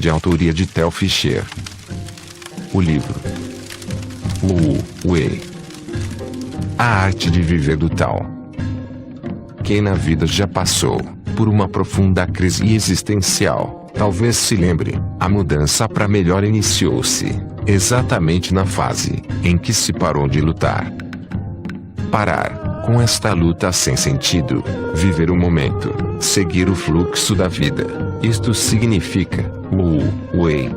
de autoria de Theo Fischer. O livro Wu Wei, A Arte de Viver do Tao. Quem na vida já passou por uma profunda crise existencial, talvez se lembre, a mudança para melhor iniciou-se exatamente na fase em que se parou de lutar. Parar com esta luta sem sentido, viver o momento, seguir o fluxo da vida. Isto significa Wu Wei.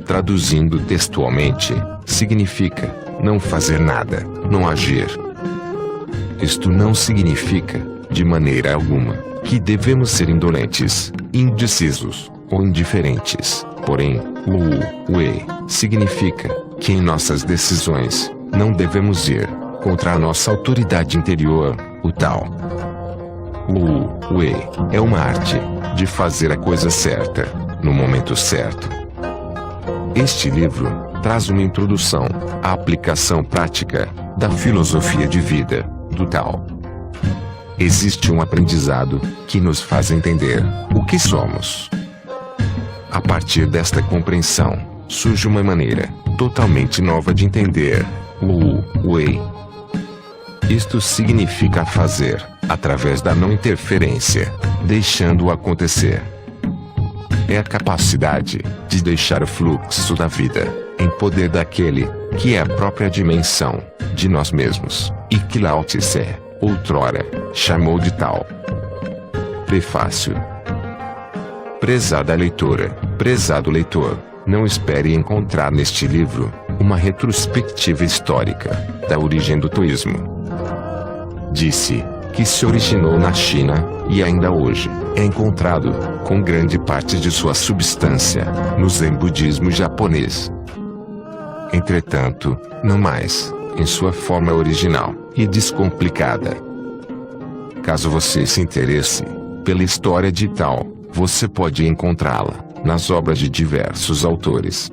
Traduzindo textualmente, significa não fazer nada, não agir. Isto não significa, de maneira alguma, que devemos ser indolentes, indecisos ou indiferentes. Porém, Wu Wei significa que em nossas decisões não devemos ir contra a nossa autoridade interior, o Tao. Wu Wei é uma arte de fazer a coisa certa, no momento certo. Este livro traz uma introdução à aplicação prática da filosofia de vida do Tao. Existe um aprendizado que nos faz entender o que somos. A partir desta compreensão, surge uma maneira totalmente nova de entender Wu Wei. Isto significa fazer, através da não interferência, deixando-o acontecer. É a capacidade de deixar o fluxo da vida em poder daquele que é a própria dimensão de nós mesmos, e que Lao Tse, outrora, chamou de Tao. Prefácio. Prezada leitora, prezado leitor, não espere encontrar neste livro uma retrospectiva histórica da origem do taoísmo. Disse que se originou na China, e ainda hoje é encontrado, com grande parte de sua substância, no Zen budismo japonês. Entretanto, não mais, em sua forma original e descomplicada. Caso você se interesse pela história de Tao, você pode encontrá-la nas obras de diversos autores.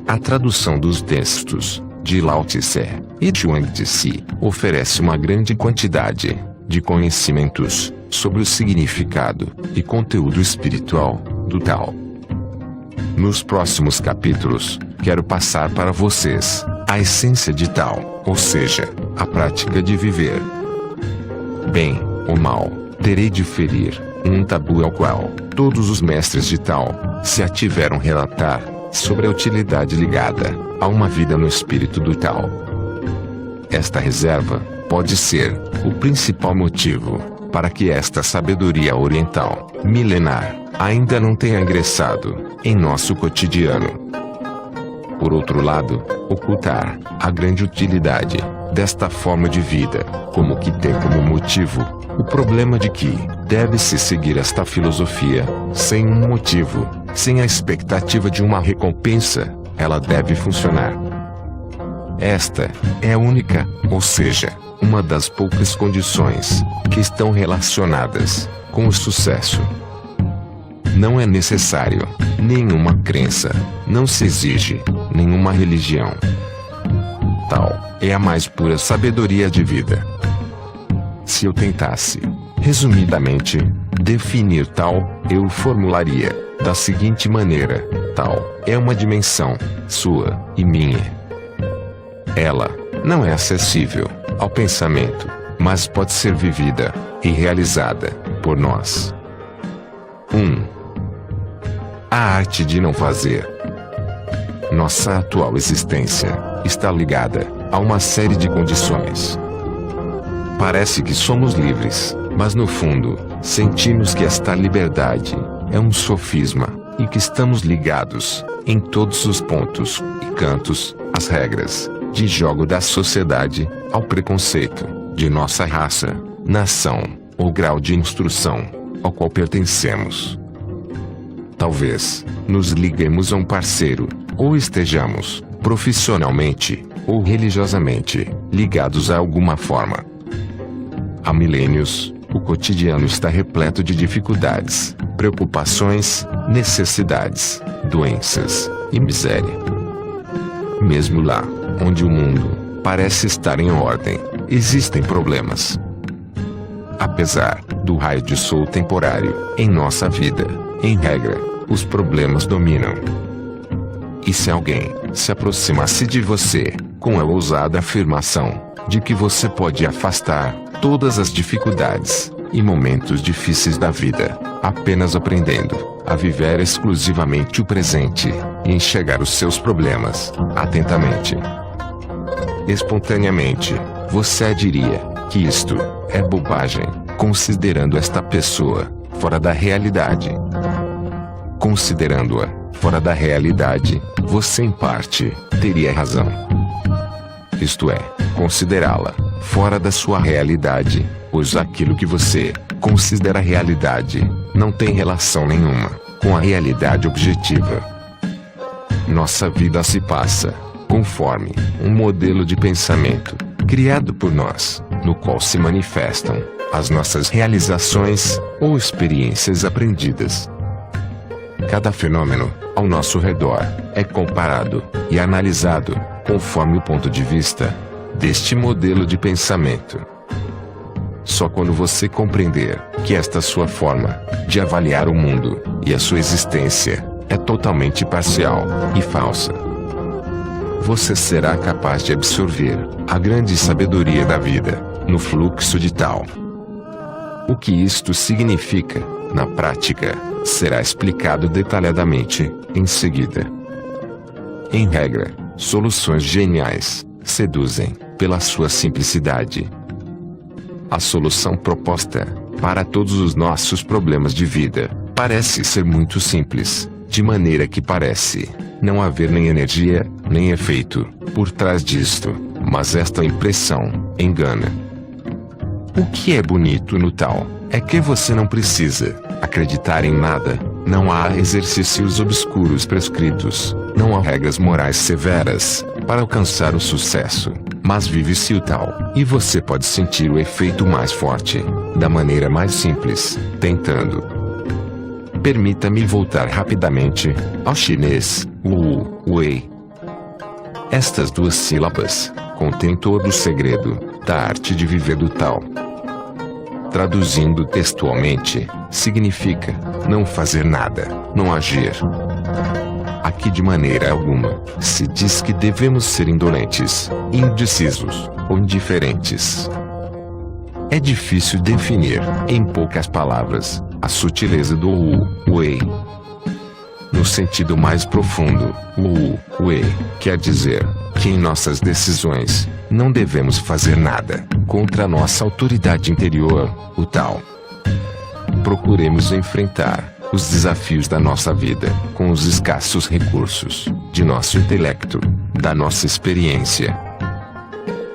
A tradução dos textos de Lao Tse e Zhuang Tse oferece uma grande quantidade de conhecimentos sobre o significado e conteúdo espiritual do Tao. Nos próximos capítulos, quero passar para vocês a essência de Tao, ou seja, a prática de viver. Bem ou mal, terei de ferir um tabu ao qual todos os mestres de Tao se ativeram relatar sobre a utilidade ligada a uma vida no espírito do Tao. Esta reserva pode ser o principal motivo para que esta sabedoria oriental, milenar, ainda não tenha ingressado em nosso cotidiano. Por outro lado, ocultar a grande utilidade desta forma de vida, como que tem como motivo o problema de que deve-se seguir esta filosofia sem um motivo, sem a expectativa de uma recompensa, ela deve funcionar. Esta é a única, ou seja, uma das poucas condições que estão relacionadas com o sucesso. Não é necessário nenhuma crença, não se exige nenhuma religião. Tal é a mais pura sabedoria de vida. Se eu tentasse, resumidamente, definir Tao, eu formularia da seguinte maneira: Tao é uma dimensão, sua e minha. Ela não é acessível ao pensamento, mas pode ser vivida e realizada por nós. 1. A arte de não fazer. Nossa atual existência está ligada a uma série de condições. Parece que somos livres, mas no fundo, sentimos que esta liberdade é um sofisma, e que estamos ligados, em todos os pontos e cantos, às regras de jogo da sociedade, ao preconceito de nossa raça, nação, ou grau de instrução ao qual pertencemos. Talvez nos liguemos a um parceiro, ou estejamos, profissionalmente ou religiosamente, ligados a alguma forma. Há milênios, o cotidiano está repleto de dificuldades, preocupações, necessidades, doenças e miséria. Mesmo lá, onde o mundo parece estar em ordem, existem problemas. Apesar do raio de sol temporário em nossa vida, em regra, os problemas dominam. E se alguém se aproximasse de você, com a ousada afirmação de que você pode afastar todas as dificuldades e momentos difíceis da vida, apenas aprendendo a viver exclusivamente o presente e enxergar os seus problemas atentamente, espontaneamente, você diria que isto é bobagem, considerando esta pessoa fora da realidade. Considerando-a fora da realidade, você em parte teria razão. Isto é, considerá-la fora da sua realidade, pois aquilo que você considera realidade não tem relação nenhuma com a realidade objetiva. Nossa vida se passa conforme um modelo de pensamento criado por nós, no qual se manifestam as nossas realizações ou experiências aprendidas. Cada fenômeno ao nosso redor é comparado e analisado conforme o ponto de vista deste modelo de pensamento. Só quando você compreender que esta sua forma de avaliar o mundo e a sua existência é totalmente parcial e falsa, você será capaz de absorver a grande sabedoria da vida no fluxo de tal. O que isto significa, na prática, será explicado detalhadamente em seguida. Em regra, soluções geniais seduzem pela sua simplicidade. A solução proposta para todos os nossos problemas de vida parece ser muito simples, de maneira que parece não haver nem energia, nem efeito por trás disto, mas esta impressão engana. O que é bonito no tal é que você não precisa acreditar em nada, não há exercícios obscuros prescritos, não há regras morais severas para alcançar o sucesso, mas vive-se o tal, e você pode sentir o efeito mais forte, da maneira mais simples, tentando. Permita-me voltar rapidamente ao chinês, Wu Wei. Estas duas sílabas contêm todo o segredo da arte de viver do tal. Traduzindo textualmente, significa não fazer nada, não agir. Aqui de maneira alguma se diz que devemos ser indolentes, indecisos ou indiferentes. É difícil definir, em poucas palavras, a sutileza do Wu Wei. No sentido mais profundo, Wu Wei quer dizer que em nossas decisões não devemos fazer nada contra a nossa autoridade interior, o tal. Procuremos enfrentar os desafios da nossa vida com os escassos recursos de nosso intelecto, da nossa experiência.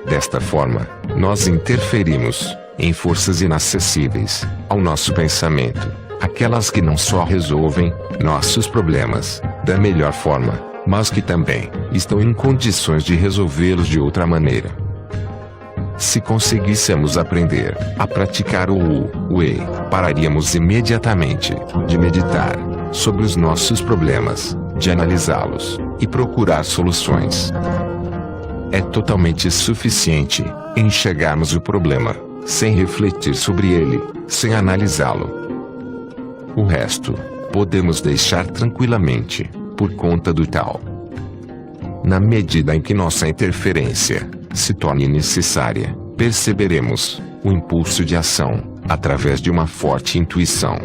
Desta forma, nós interferimos em forças inacessíveis ao nosso pensamento, aquelas que não só resolvem nossos problemas da melhor forma, mas que também estão em condições de resolvê-los de outra maneira. Se conseguíssemos aprender a praticar o Wu Wei, pararíamos imediatamente de meditar sobre os nossos problemas, de analisá-los e procurar soluções. É totalmente suficiente enxergarmos o problema, sem refletir sobre ele, sem analisá-lo. O resto, podemos deixar tranquilamente, por conta do tal. Na medida em que nossa interferência se torne necessária, perceberemos o impulso de ação, através de uma forte intuição.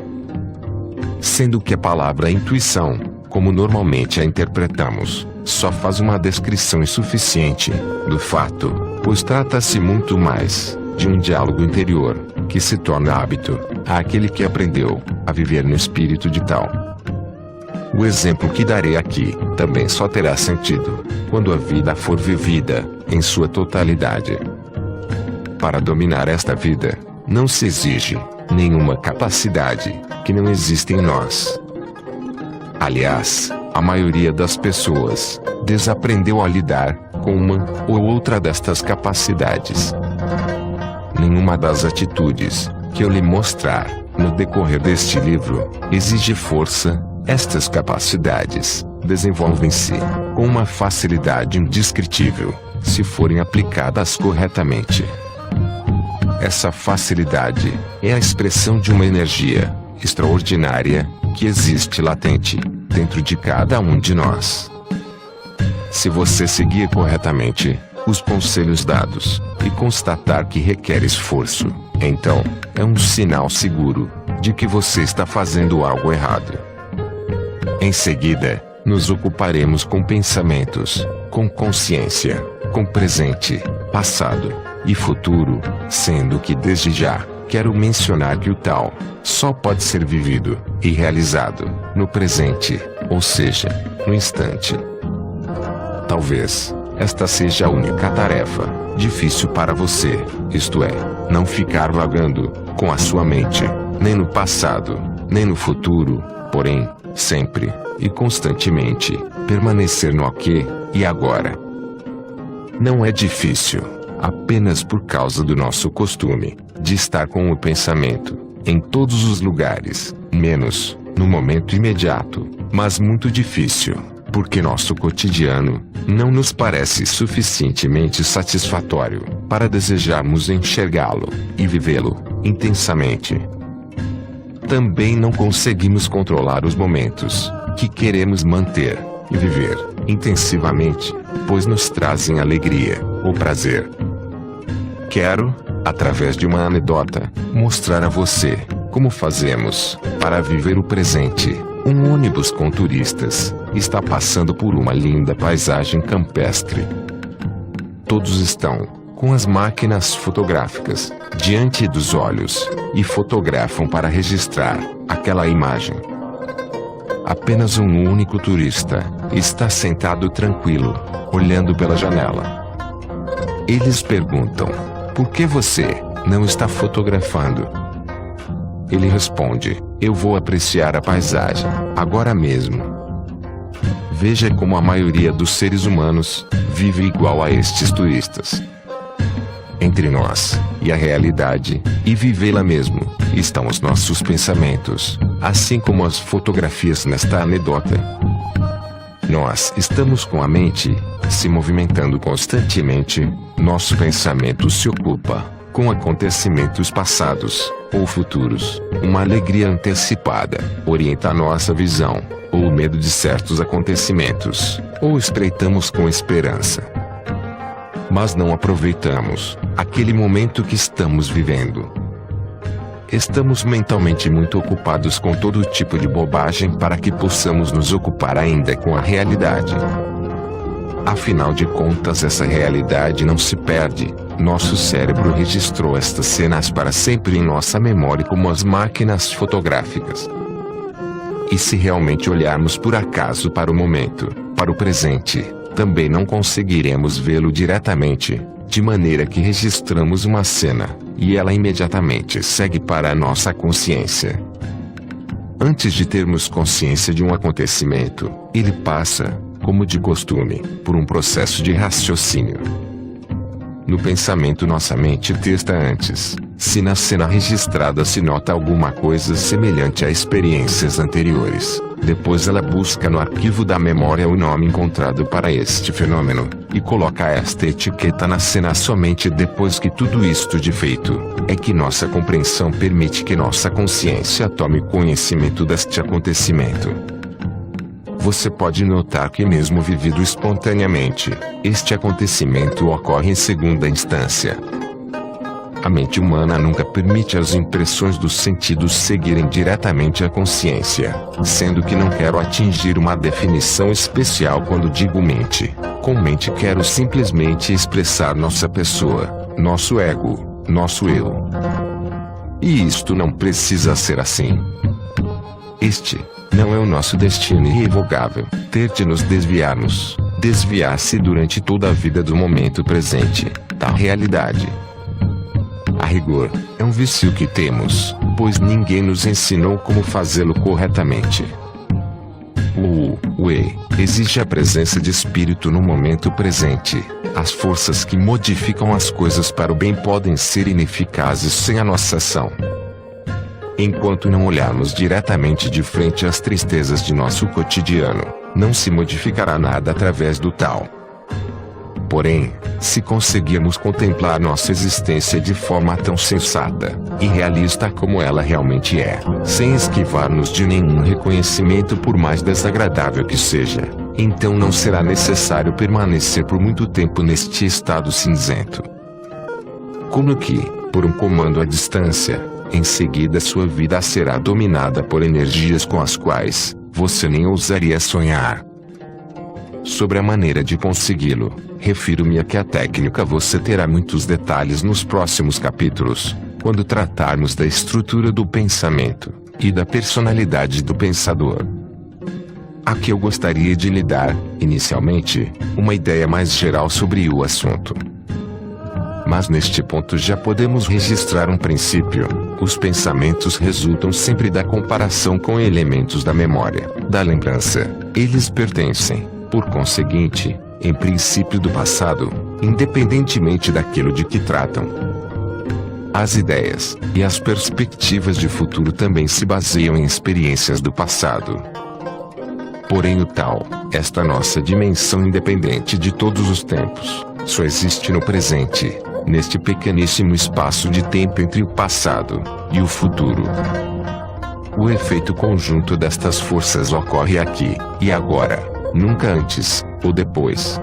Sendo que a palavra intuição, como normalmente a interpretamos, só faz uma descrição insuficiente do fato, pois trata-se muito mais de um diálogo interior, que se torna hábito àquele que aprendeu a viver no espírito de tal. O exemplo que darei aqui também só terá sentido quando a vida for vivida em sua totalidade. Para dominar esta vida, não se exige nenhuma capacidade que não existe em nós. Aliás, a maioria das pessoas desaprendeu a lidar com uma ou outra destas capacidades. Nenhuma das atitudes que eu lhe mostrar no decorrer deste livro exige força. Estas capacidades desenvolvem-se com uma facilidade indescritível, se forem aplicadas corretamente. Essa facilidade é a expressão de uma energia extraordinária que existe latente dentro de cada um de nós. Se você seguir corretamente os conselhos dados e constatar que requer esforço, então é um sinal seguro de que você está fazendo algo errado. Em seguida, nos ocuparemos com pensamentos, com consciência, com presente, passado e futuro, sendo que desde já quero mencionar que o tal só pode ser vivido e realizado no presente, ou seja, no instante. Talvez esta seja a única tarefa difícil para você, isto é, não ficar vagando com a sua mente, nem no passado, nem no futuro, porém, sempre e constantemente permanecer no aqui e agora. Não é difícil, apenas por causa do nosso costume de estar com o pensamento em todos os lugares, menos no momento imediato, mas muito difícil, porque nosso cotidiano não nos parece suficientemente satisfatório para desejarmos enxergá-lo e vivê-lo intensamente. Também não conseguimos controlar os momentos que queremos manter e viver intensivamente, pois nos trazem alegria ou prazer. Quero, através de uma anedota, mostrar a você como fazemos para viver o presente. Um ônibus com turistas está passando por uma linda paisagem campestre. Todos estão com as máquinas fotográficas diante dos olhos e fotografam para registrar aquela imagem. Apenas um único turista está sentado tranquilo, olhando pela janela. Eles perguntam: por que você não está fotografando? Ele responde: eu vou apreciar a paisagem, agora mesmo. Veja como a maioria dos seres humanos vive igual a estes turistas. Entre nós e a realidade, e vivê-la mesmo, estão os nossos pensamentos, assim como as fotografias nesta anedota. Nós estamos com a mente se movimentando constantemente, nosso pensamento se ocupa com acontecimentos passados ou futuros, uma alegria antecipada orienta a nossa visão, ou o medo de certos acontecimentos, ou espreitamos com esperança. Mas não aproveitamos aquele momento que estamos vivendo. Estamos mentalmente muito ocupados com todo tipo de bobagem para que possamos nos ocupar ainda com a realidade. Afinal de contas, essa realidade não se perde. Nosso cérebro registrou estas cenas para sempre em nossa memória como as máquinas fotográficas. E se realmente olharmos por acaso para o momento, para o presente, também não conseguiremos vê-lo diretamente, de maneira que registramos uma cena, e ela imediatamente segue para a nossa consciência. Antes de termos consciência de um acontecimento, ele passa, como de costume, por um processo de raciocínio. No pensamento, nossa mente testa antes, se na cena registrada se nota alguma coisa semelhante a experiências anteriores. Depois ela busca no arquivo da memória o nome encontrado para este fenômeno, e coloca esta etiqueta na cena. Somente depois que tudo isto de feito, é que nossa compreensão permite que nossa consciência tome conhecimento deste acontecimento. Você pode notar que mesmo vivido espontaneamente, este acontecimento ocorre em segunda instância. A mente humana nunca permite as impressões dos sentidos seguirem diretamente a consciência, sendo que não quero atingir uma definição especial quando digo mente. Com mente quero simplesmente expressar nossa pessoa, nosso ego, nosso eu. E isto não precisa ser assim. Este não é o nosso destino irrevogável, ter de nos desviar-se durante toda a vida do momento presente, da realidade. A rigor, é um vício que temos, pois ninguém nos ensinou como fazê-lo corretamente. O Wei exige a presença de espírito no momento presente. As forças que modificam as coisas para o bem podem ser ineficazes sem a nossa ação. Enquanto não olharmos diretamente de frente às tristezas de nosso cotidiano, não se modificará nada através do tal. Porém, se conseguirmos contemplar nossa existência de forma tão sensata e realista como ela realmente é, sem esquivar-nos de nenhum reconhecimento por mais desagradável que seja, então não será necessário permanecer por muito tempo neste estado cinzento. Como que, por um comando à distância, em seguida sua vida será dominada por energias com as quais você nem ousaria sonhar. Sobre a maneira de consegui-lo, refiro-me a que a técnica você terá muitos detalhes nos próximos capítulos, quando tratarmos da estrutura do pensamento e da personalidade do pensador. Aqui eu gostaria de lhe dar, inicialmente, uma ideia mais geral sobre o assunto. Mas neste ponto já podemos registrar um princípio: os pensamentos resultam sempre da comparação com elementos da memória, da lembrança. Eles pertencem, por conseguinte, em princípio do passado, independentemente daquilo de que tratam. As ideias e as perspectivas de futuro também se baseiam em experiências do passado. Porém esta nossa dimensão independente de todos os tempos, só existe no presente, neste pequeníssimo espaço de tempo entre o passado e o futuro. O efeito conjunto destas forças ocorre aqui e agora, nunca antes ou depois.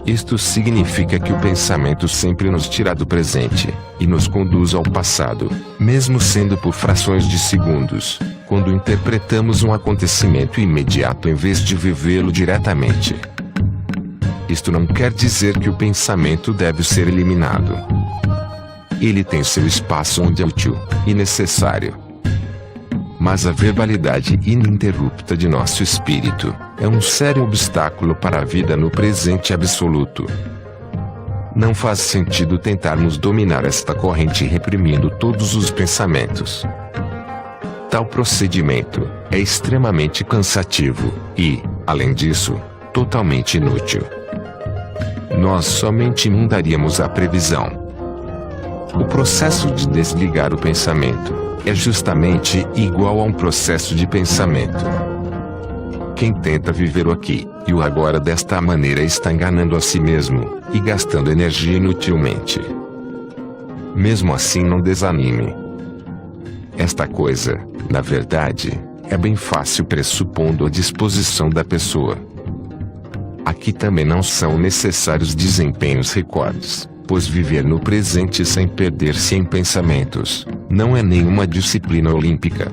Isto significa que o pensamento sempre nos tira do presente e nos conduz ao passado, mesmo sendo por frações de segundos, quando interpretamos um acontecimento imediato em vez de vivê-lo diretamente. Isto não quer dizer que o pensamento deve ser eliminado. Ele tem seu espaço onde é útil e necessário. Mas a verbalidade ininterrupta de nosso espírito é um sério obstáculo para a vida no presente absoluto. Não faz sentido tentarmos dominar esta corrente reprimindo todos os pensamentos. Tal procedimento é extremamente cansativo e, além disso, totalmente inútil. Nós somente mudaríamos a previsão. O processo de desligar o pensamento é justamente igual a um processo de pensamento. Quem tenta viver o aqui e o agora desta maneira está enganando a si mesmo e gastando energia inutilmente. Mesmo assim, não desanime. Esta coisa, na verdade, é bem fácil pressupondo a disposição da pessoa. Aqui também não são necessários desempenhos recordes, pois viver no presente sem perder-se em pensamentos não é nenhuma disciplina olímpica.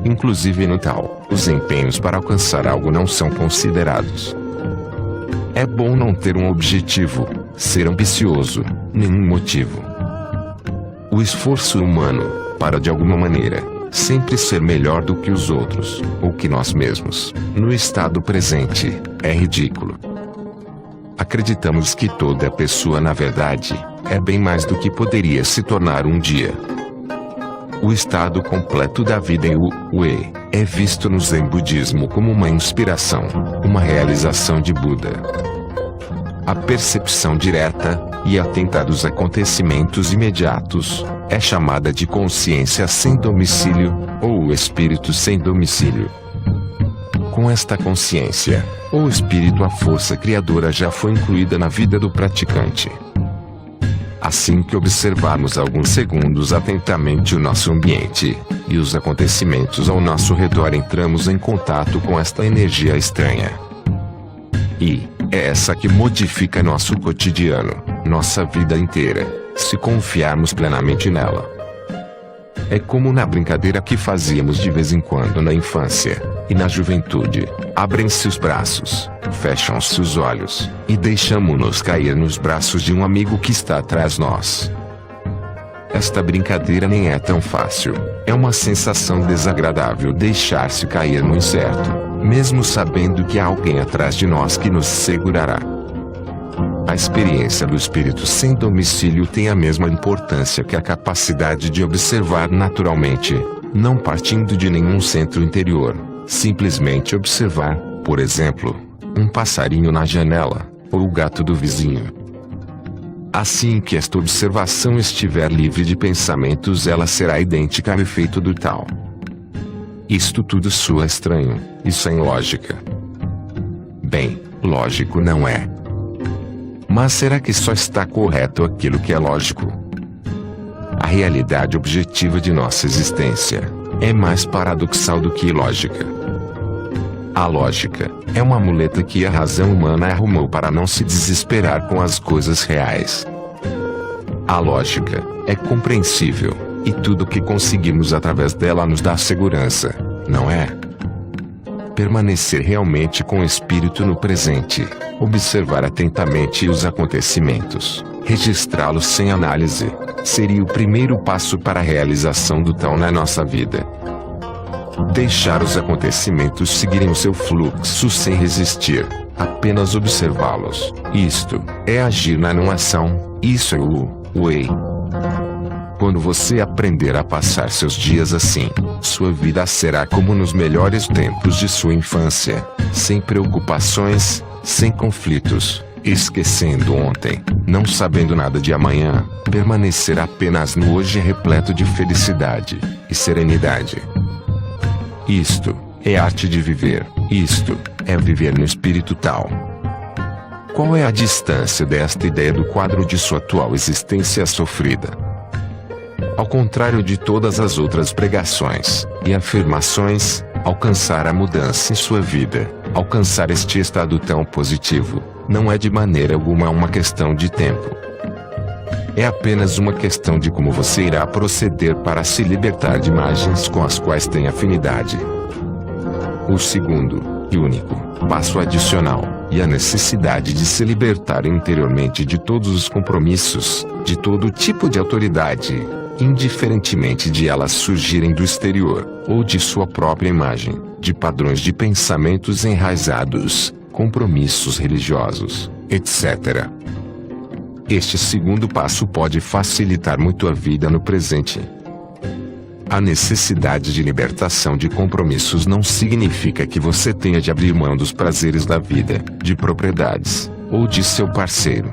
Inclusive no tal, os empenhos para alcançar algo não são considerados. É bom não ter um objetivo, ser ambicioso, nenhum motivo. O esforço humano, para de alguma maneira, sempre ser melhor do que os outros, ou que nós mesmos, no estado presente, é ridículo. Acreditamos que toda pessoa na verdade, é bem mais do que poderia se tornar um dia. O estado completo da vida em Wu-Wei é visto no Zen Budismo como uma inspiração, uma realização de Buda. A percepção direta e atenta dos acontecimentos imediatos é chamada de consciência sem domicílio, ou o espírito sem domicílio. Com esta consciência, o espírito, a força criadora já foi incluída na vida do praticante. Assim que observarmos alguns segundos atentamente o nosso ambiente e os acontecimentos ao nosso redor, entramos em contato com esta energia estranha. E é essa que modifica nosso cotidiano, nossa vida inteira, se confiarmos plenamente nela. É como na brincadeira que fazíamos de vez em quando na infância e na juventude: abrem-se os braços, fecham-se os olhos e deixamo-nos cair nos braços de um amigo que está atrás de nós. Esta brincadeira nem é tão fácil. É uma sensação desagradável deixar-se cair no incerto, mesmo sabendo que há alguém atrás de nós que nos segurará. A experiência do espírito sem domicílio tem a mesma importância que a capacidade de observar naturalmente, não partindo de nenhum centro interior, simplesmente observar, por exemplo, um passarinho na janela, ou o gato do vizinho. Assim que esta observação estiver livre de pensamentos, ela será idêntica ao efeito do tal. Isto tudo soa estranho e sem lógica. Bem, lógico não é. Mas será que só está correto aquilo que é lógico? A realidade objetiva de nossa existência é mais paradoxal do que ilógica. A lógica é uma muleta que a razão humana arrumou para não se desesperar com as coisas reais. A lógica é compreensível, e tudo que conseguimos através dela nos dá segurança, não é? Permanecer realmente com o espírito no presente, observar atentamente os acontecimentos, registrá-los sem análise, seria o primeiro passo para a realização do tal na nossa vida. Deixar os acontecimentos seguirem o seu fluxo sem resistir, apenas observá-los. Isto é agir na não ação, isso é o Wei. Quando você aprender a passar seus dias assim, sua vida será como nos melhores tempos de sua infância, sem preocupações, sem conflitos, esquecendo ontem, não sabendo nada de amanhã, permanecer apenas no hoje repleto de felicidade e serenidade. Isto é arte de viver, isto é viver no espírito tal. Qual é a distância desta ideia do quadro de sua atual existência sofrida? Ao contrário de todas as outras pregações e afirmações, alcançar a mudança em sua vida, alcançar este estado tão positivo, não é de maneira alguma uma questão de tempo. É apenas uma questão de como você irá proceder para se libertar de imagens com as quais tem afinidade. O segundo, e único, passo adicional, e a necessidade de se libertar interiormente de todos os compromissos, de todo tipo de autoridade, indiferentemente de elas surgirem do exterior, ou de sua própria imagem, de padrões de pensamentos enraizados, compromissos religiosos, etc. Este segundo passo pode facilitar muito a vida no presente. A necessidade de libertação de compromissos não significa que você tenha de abrir mão dos prazeres da vida, de propriedades, ou de seu parceiro.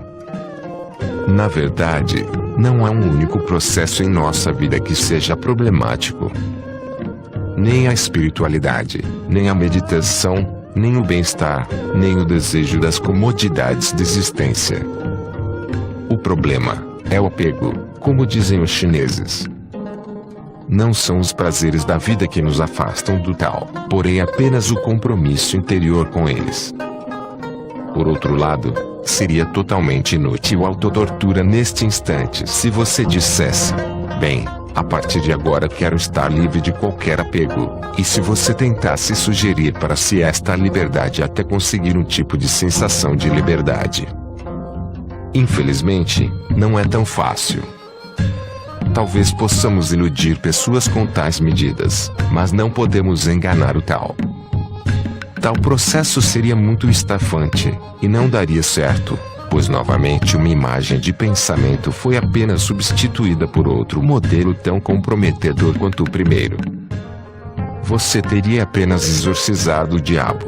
Na verdade, não há um único processo em nossa vida que seja problemático. Nem a espiritualidade, nem a meditação, nem o bem-estar, nem o desejo das comodidades da existência. O problema é o apego, como dizem os chineses. Não são os prazeres da vida que nos afastam do tal, porém apenas o compromisso interior com eles. Por outro lado, seria totalmente inútil a autotortura neste instante se você dissesse: bem, a partir de agora quero estar livre de qualquer apego, e se você tentasse sugerir para si esta liberdade até conseguir um tipo de sensação de liberdade. Infelizmente, não é tão fácil. Talvez possamos iludir pessoas com tais medidas, mas não podemos enganar o tal. Tal processo seria muito estafante, e não daria certo, pois novamente uma imagem de pensamento foi apenas substituída por outro modelo tão comprometedor quanto o primeiro. Você teria apenas exorcizado o diabo.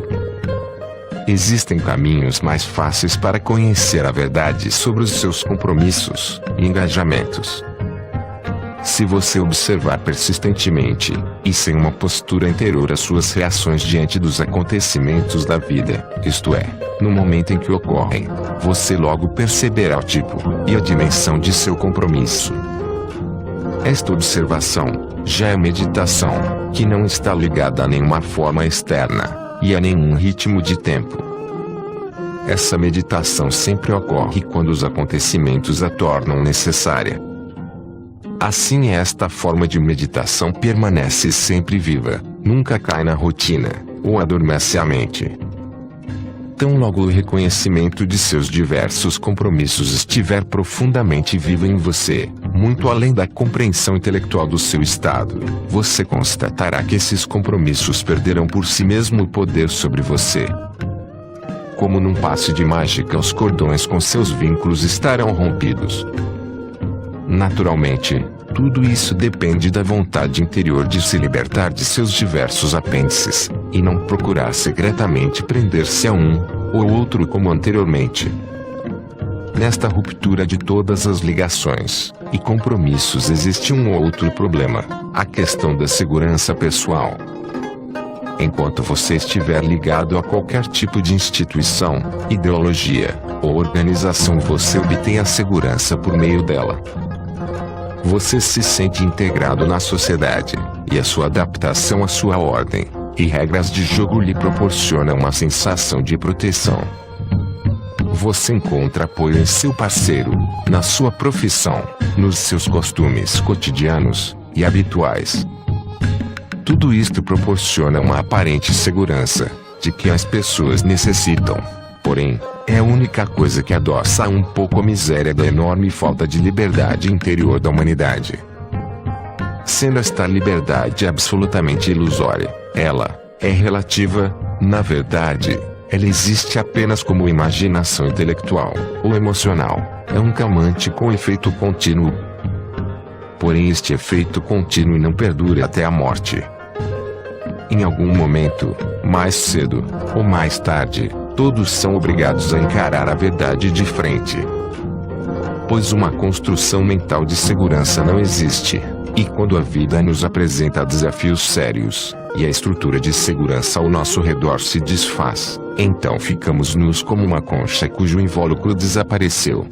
Existem caminhos mais fáceis para conhecer a verdade sobre os seus compromissos e engajamentos. Se você observar persistentemente, e sem uma postura interior as suas reações diante dos acontecimentos da vida, isto é, no momento em que ocorrem, você logo perceberá o tipo e a dimensão de seu compromisso. Esta observação já é meditação, que não está ligada a nenhuma forma externa, e a nenhum ritmo de tempo. Essa meditação sempre ocorre quando os acontecimentos a tornam necessária. Assim esta forma de meditação permanece sempre viva, nunca cai na rotina, ou adormece a mente. Tão logo o reconhecimento de seus diversos compromissos estiver profundamente vivo em você, muito além da compreensão intelectual do seu estado, você constatará que esses compromissos perderão por si mesmo o poder sobre você. Como num passe de mágica, os cordões com seus vínculos estarão rompidos. Naturalmente, tudo isso depende da vontade interior de se libertar de seus diversos apêndices, e não procurar secretamente prender-se a um ou outro como anteriormente. Nesta ruptura de todas as ligações e compromissos existe um outro problema, a questão da segurança pessoal. Em enquanto você estiver ligado a qualquer tipo de instituição, ideologia ou organização, você obtém a segurança por meio dela. Você se sente integrado na sociedade, e a sua adaptação à sua ordem e regras de jogo lhe proporciona uma sensação de proteção. Você encontra apoio em seu parceiro, na sua profissão, nos seus costumes cotidianos e habituais. Tudo isto proporciona uma aparente segurança de que as pessoas necessitam. Porém, é a única coisa que adoça um pouco a miséria da enorme falta de liberdade interior da humanidade. Sendo esta liberdade absolutamente ilusória, ela é relativa. Na verdade, ela existe apenas como imaginação intelectual ou emocional. É um calmante com efeito contínuo. Porém, este efeito contínuo não perdura até a morte. Em algum momento, mais cedo ou mais tarde, todos são obrigados a encarar a verdade de frente. Pois uma construção mental de segurança não existe. E quando a vida nos apresenta desafios sérios, e a estrutura de segurança ao nosso redor se desfaz, então ficamos nus como uma concha cujo invólucro desapareceu.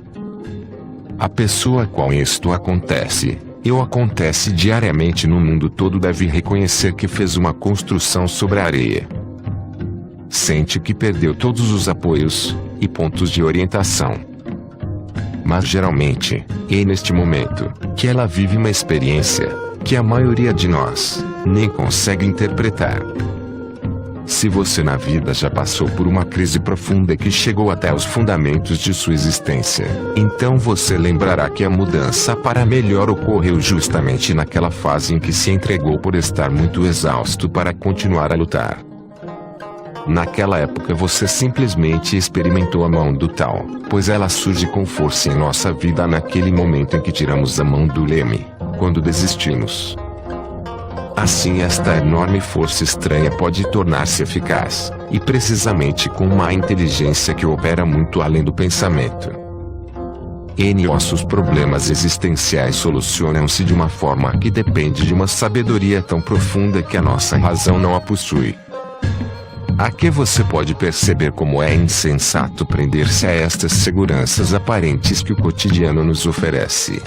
A pessoa a qual isto acontece diariamente no mundo todo deve reconhecer que fez uma construção sobre a areia. Sente que perdeu todos os apoios e pontos de orientação. Mas geralmente, é neste momento que ela vive uma experiência que a maioria de nós nem consegue interpretar. Se você na vida já passou por uma crise profunda que chegou até os fundamentos de sua existência, então você lembrará que a mudança para melhor ocorreu justamente naquela fase em que se entregou por estar muito exausto para continuar a lutar. Naquela época você simplesmente experimentou a mão do Tao, pois ela surge com força em nossa vida naquele momento em que tiramos a mão do leme, quando desistimos. Assim esta enorme força estranha pode tornar-se eficaz, e precisamente com uma inteligência que opera muito além do pensamento. Nossos problemas existenciais solucionam-se de uma forma que depende de uma sabedoria tão profunda que a nossa razão não a possui. Aqui você pode perceber como é insensato prender-se a estas seguranças aparentes que o cotidiano nos oferece.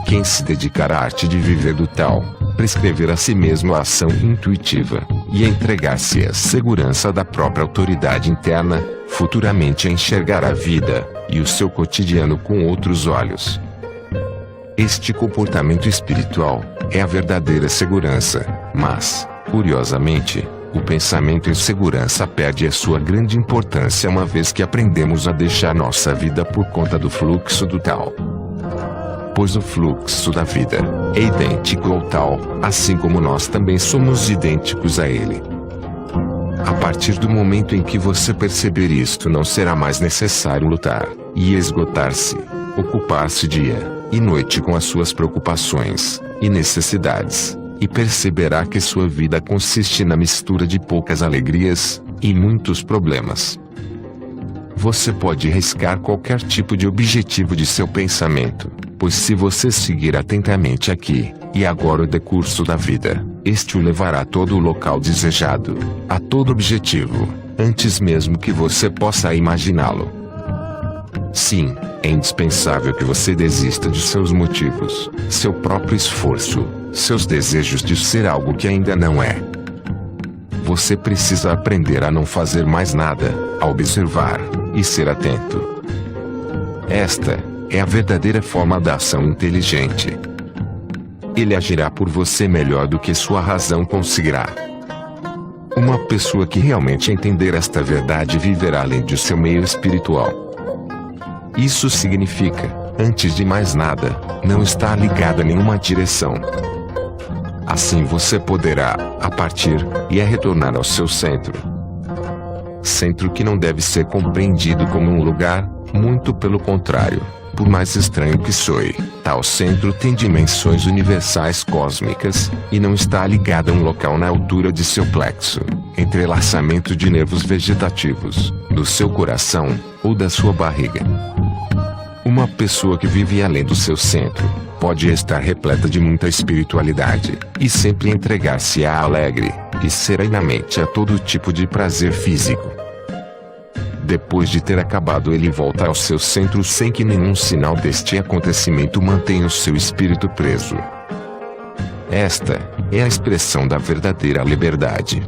Quem se dedicar à arte de viver do Tao, prescrever a si mesmo a ação intuitiva, e entregar-se à segurança da própria autoridade interna, futuramente enxergará a vida e o seu cotidiano com outros olhos. Este comportamento espiritual é a verdadeira segurança, mas, curiosamente, o pensamento em segurança perde a sua grande importância uma vez que aprendemos a deixar nossa vida por conta do fluxo do Tao. Pois o fluxo da vida é idêntico ao Tao, assim como nós também somos idênticos a ele. A partir do momento em que você perceber isto, não será mais necessário lutar e esgotar-se, ocupar-se dia e noite com as suas preocupações e necessidades. E perceberá que sua vida consiste na mistura de poucas alegrias e muitos problemas. Você pode riscar qualquer tipo de objetivo de seu pensamento, pois se você seguir atentamente aqui e agora o decurso da vida, este o levará a todo o local desejado, a todo objetivo, antes mesmo que você possa imaginá-lo. Sim, é indispensável que você desista de seus motivos, seu próprio esforço, seus desejos de ser algo que ainda não é. Você precisa aprender a não fazer mais nada, a observar e ser atento. Esta é a verdadeira forma da ação inteligente. Ele agirá por você melhor do que sua razão conseguirá. Uma pessoa que realmente entender esta verdade viverá além de seu meio espiritual. Isso significa, antes de mais nada, não estar ligado a nenhuma direção. Assim você poderá, a partir, e a retornar ao seu centro. Centro que não deve ser compreendido como um lugar, muito pelo contrário, por mais estranho que soe, tal centro tem dimensões universais cósmicas, e não está ligado a um local na altura de seu plexo, entrelaçamento de nervos vegetativos, do seu coração, ou da sua barriga. Uma pessoa que vive além do seu centro, pode estar repleta de muita espiritualidade, e sempre entregar-se à alegre, e serenamente a todo tipo de prazer físico. Depois de ter acabado, ele volta ao seu centro sem que nenhum sinal deste acontecimento mantenha o seu espírito preso. Esta é a expressão da verdadeira liberdade.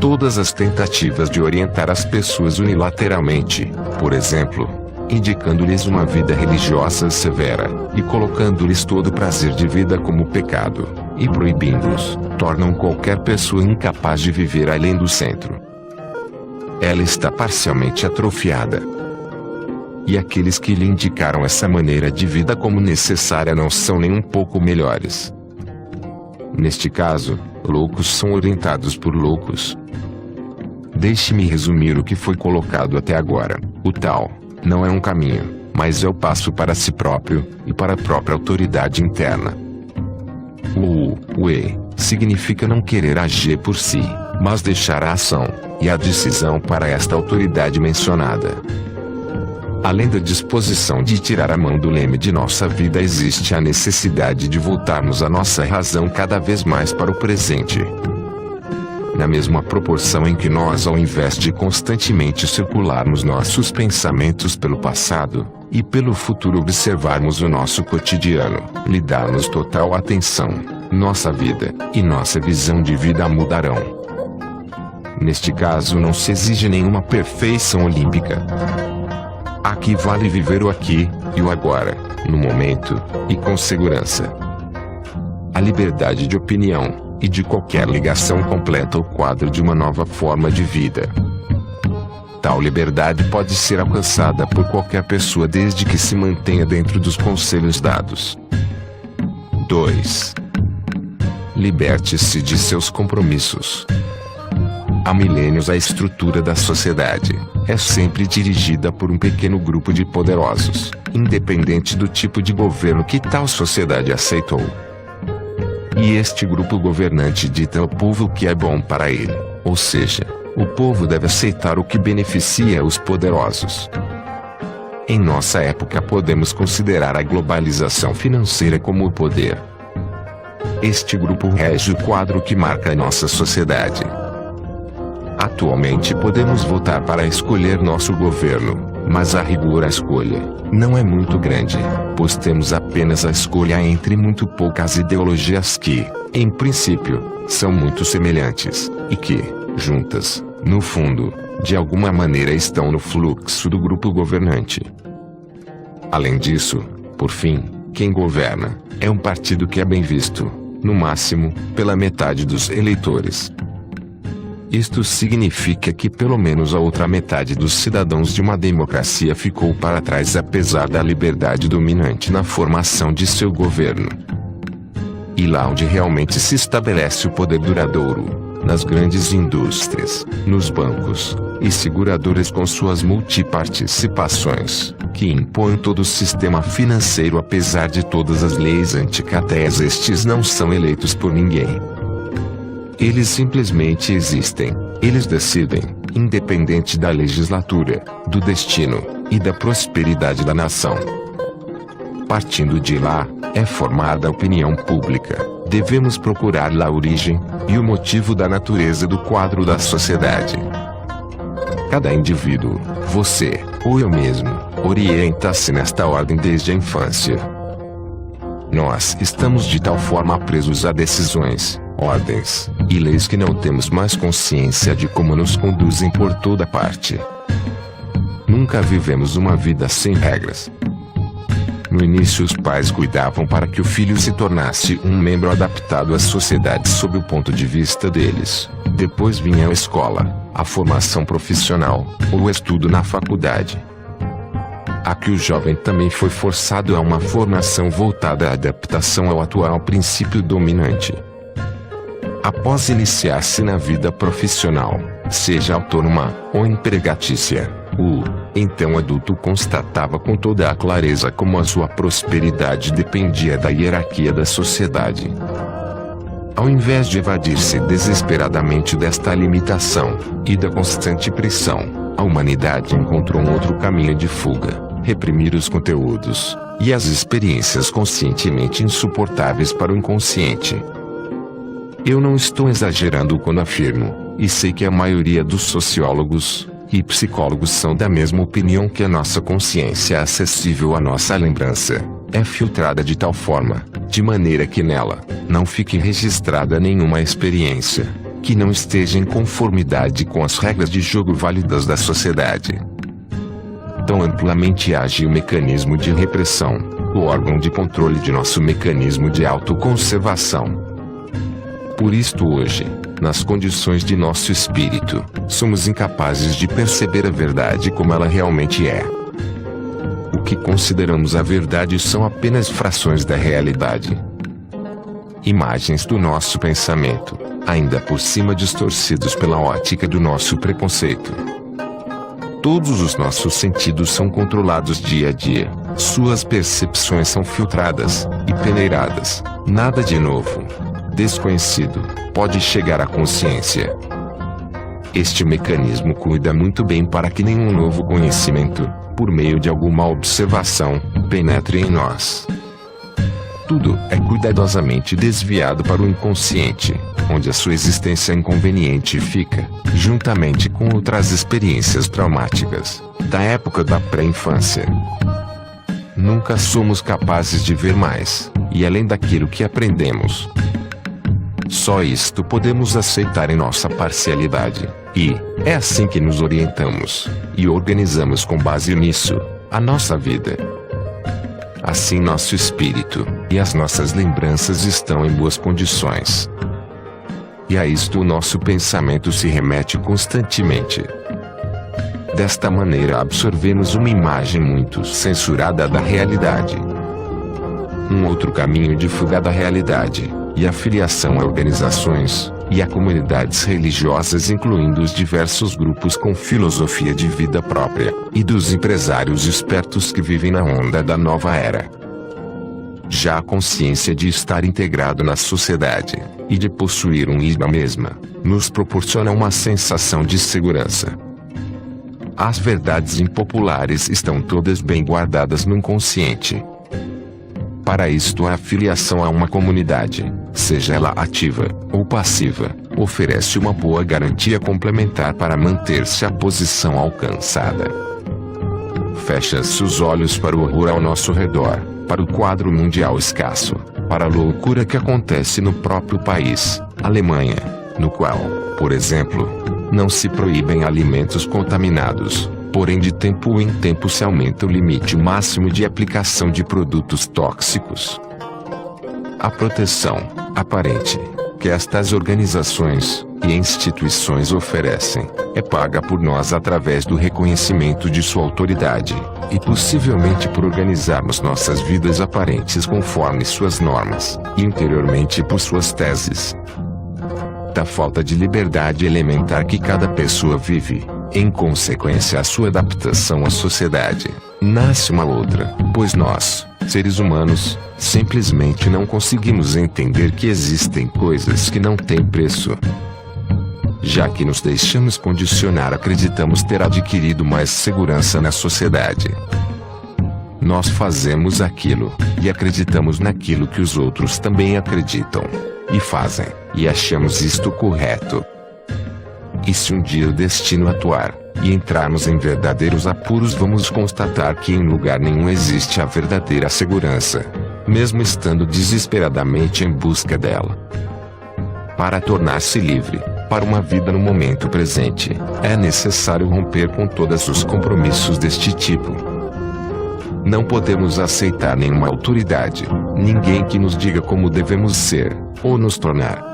Todas as tentativas de orientar as pessoas unilateralmente, por exemplo, indicando-lhes uma vida religiosa severa, e colocando-lhes todo o prazer de vida como pecado, e proibindo-os, tornam qualquer pessoa incapaz de viver além do centro. Ela está parcialmente atrofiada. E aqueles que lhe indicaram essa maneira de vida como necessária não são nem um pouco melhores. Neste caso, loucos são orientados por loucos. Deixe-me resumir o que foi colocado até agora. O tal não é um caminho, mas é o passo para si próprio, e para a própria autoridade interna. O Wu-Wei significa não querer agir por si, mas deixar a ação e a decisão para esta autoridade mencionada. Além da disposição de tirar a mão do leme de nossa vida, existe a necessidade de voltarmos a nossa razão cada vez mais para o presente. Na mesma proporção em que nós, ao invés de constantemente circularmos nossos pensamentos pelo passado e pelo futuro, observarmos o nosso cotidiano, lhe darmos total atenção, nossa vida e nossa visão de vida mudarão. Neste caso não se exige nenhuma perfeição olímpica. Aqui vale viver o aqui e o agora, no momento, e com segurança. A liberdade de opinião e de qualquer ligação completa o quadro de uma nova forma de vida. Tal liberdade pode ser alcançada por qualquer pessoa desde que se mantenha dentro dos conselhos dados. 2. Liberte-se de seus compromissos. Há milênios a estrutura da sociedade é sempre dirigida por um pequeno grupo de poderosos, independente do tipo de governo que tal sociedade aceitou. E este grupo governante dita ao povo o que é bom para ele, ou seja, o povo deve aceitar o que beneficia os poderosos. Em nossa época podemos considerar a globalização financeira como o poder. Este grupo rege o quadro que marca a nossa sociedade. Atualmente podemos votar para escolher nosso governo, mas a rigor a escolha não é muito grande, pois temos apenas a escolha entre muito poucas ideologias que, em princípio, são muito semelhantes, e que, juntas, no fundo, de alguma maneira estão no fluxo do grupo governante. Além disso, por fim, quem governa é um partido que é bem visto, no máximo, pela metade dos eleitores. Isto significa que pelo menos a outra metade dos cidadãos de uma democracia ficou para trás apesar da liberdade dominante na formação de seu governo. E lá onde realmente se estabelece o poder duradouro, nas grandes indústrias, nos bancos e seguradoras com suas multiparticipações, que impõem todo o sistema financeiro apesar de todas as leis anticatéis, estes não são eleitos por ninguém. Eles simplesmente existem, eles decidem, independente da legislatura, do destino e da prosperidade da nação. Partindo de lá, é formada a opinião pública. Devemos procurar lá a origem e o motivo da natureza do quadro da sociedade. Cada indivíduo, você ou eu mesmo, orienta-se nesta ordem desde a infância. Nós estamos de tal forma presos a decisões, ordens e leis que não temos mais consciência de como nos conduzem por toda parte. Nunca vivemos uma vida sem regras. No início os pais cuidavam para que o filho se tornasse um membro adaptado à sociedade sob o ponto de vista deles. Depois vinha a escola, a formação profissional, ou o estudo na faculdade. Aqui o jovem também foi forçado a uma formação voltada à adaptação ao atual princípio dominante. Após iniciar-se na vida profissional, seja autônoma ou empregatícia, o então adulto constatava com toda a clareza como a sua prosperidade dependia da hierarquia da sociedade. Ao invés de evadir-se desesperadamente desta limitação e da constante pressão, a humanidade encontrou um outro caminho de fuga: reprimir os conteúdos e as experiências conscientemente insuportáveis para o inconsciente. Eu não estou exagerando quando afirmo, e sei que a maioria dos sociólogos e psicólogos são da mesma opinião, que a nossa consciência acessível à nossa lembrança é filtrada de tal forma, de maneira que nela não fique registrada nenhuma experiência que não esteja em conformidade com as regras de jogo válidas da sociedade. Tão amplamente age o mecanismo de repressão, o órgão de controle de nosso mecanismo de autoconservação. Por isto hoje, nas condições de nosso espírito, somos incapazes de perceber a verdade como ela realmente é. O que consideramos a verdade são apenas frações da realidade. Imagens do nosso pensamento, ainda por cima distorcidos pela ótica do nosso preconceito. Todos os nossos sentidos são controlados dia a dia, suas percepções são filtradas e peneiradas, nada de novo, desconhecido, pode chegar à consciência. Este mecanismo cuida muito bem para que nenhum novo conhecimento, por meio de alguma observação, penetre em nós. Tudo é cuidadosamente desviado para o inconsciente, onde a sua existência inconveniente fica, juntamente com outras experiências traumáticas, da época da pré-infância. Nunca somos capazes de ver mais, e além daquilo que aprendemos. Só isto podemos aceitar em nossa parcialidade, e é assim que nos orientamos, e organizamos com base nisso, a nossa vida. Assim nosso espírito e as nossas lembranças estão em boas condições. E a isto o nosso pensamento se remete constantemente. Desta maneira absorvemos uma imagem muito censurada da realidade. Um outro caminho de fuga da realidade, e a filiação a organizações, e a comunidades religiosas, incluindo os diversos grupos com filosofia de vida própria, e dos empresários espertos que vivem na onda da nova era. Já a consciência de estar integrado na sociedade, e de possuir um ídolo mesma, nos proporciona uma sensação de segurança. As verdades impopulares estão todas bem guardadas no inconsciente. Para isto a afiliação a uma comunidade, seja ela ativa ou passiva, oferece uma boa garantia complementar para manter-se a posição alcançada. Fecha-se os olhos para o horror ao nosso redor, para o quadro mundial escasso, para a loucura que acontece no próprio país, Alemanha, no qual, por exemplo, não se proíbem alimentos contaminados, porém de tempo em tempo se aumenta o limite máximo de aplicação de produtos tóxicos. A proteção aparente que estas organizações e instituições oferecem é paga por nós através do reconhecimento de sua autoridade, e possivelmente por organizarmos nossas vidas aparentes conforme suas normas, e interiormente por suas teses. Da falta de liberdade elementar que cada pessoa vive, em consequência à sua adaptação à sociedade, nasce uma outra, pois nós, seres humanos, simplesmente não conseguimos entender que existem coisas que não têm preço. Já que nos deixamos condicionar, acreditamos ter adquirido mais segurança na sociedade. Nós fazemos aquilo, e acreditamos naquilo que os outros também acreditam, e fazem, e achamos isto correto. E se um dia o destino atuar, e entrarmos em verdadeiros apuros, vamos constatar que em lugar nenhum existe a verdadeira segurança, mesmo estando desesperadamente em busca dela. Para tornar-se livre, para uma vida no momento presente, é necessário romper com todos os compromissos deste tipo. Não podemos aceitar nenhuma autoridade, ninguém que nos diga como devemos ser, ou nos tornar.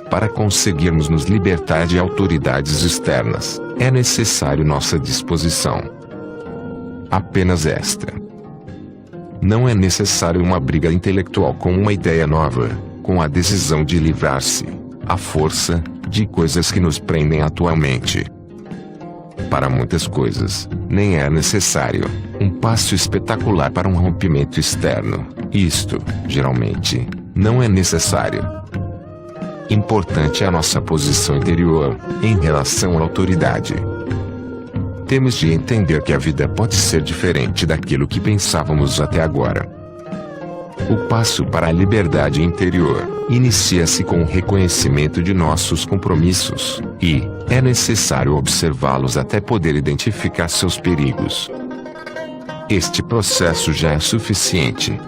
Para conseguirmos nos libertar de autoridades externas, é necessário nossa disposição. Apenas esta. Não é necessário uma briga intelectual com uma ideia nova, com a decisão de livrar-se, à força, de coisas que nos prendem atualmente. Para muitas coisas, nem é necessário um passo espetacular para um rompimento externo. Isto, geralmente, não é necessário. Importante é a nossa posição interior, em relação à autoridade. Temos de entender que a vida pode ser diferente daquilo que pensávamos até agora. O passo para a liberdade interior inicia-se com o reconhecimento de nossos compromissos, e é necessário observá-los até poder identificar seus perigos. Este processo já é suficiente.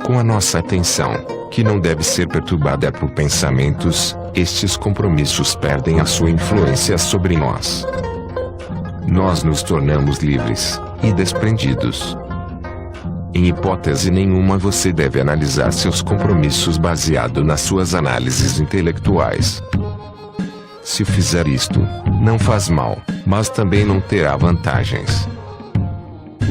Com a nossa atenção, que não deve ser perturbada por pensamentos, estes compromissos perdem a sua influência sobre nós. Nós nos tornamos livres e desprendidos. Em hipótese nenhuma você deve analisar seus compromissos baseado nas suas análises intelectuais. Se fizer isto, não faz mal, mas também não terá vantagens.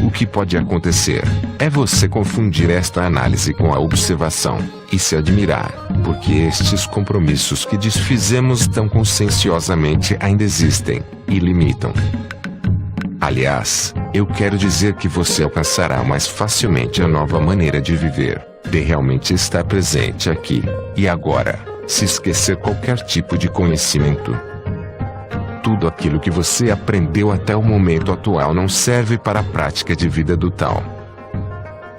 O que pode acontecer é você confundir esta análise com a observação, e se admirar, porque estes compromissos que desfizemos tão conscienciosamente ainda existem, e limitam. Aliás, eu quero dizer que você alcançará mais facilmente a nova maneira de viver, de realmente estar presente aqui e agora, se esquecer qualquer tipo de conhecimento. Tudo aquilo que você aprendeu até o momento atual não serve para a prática de vida do tal.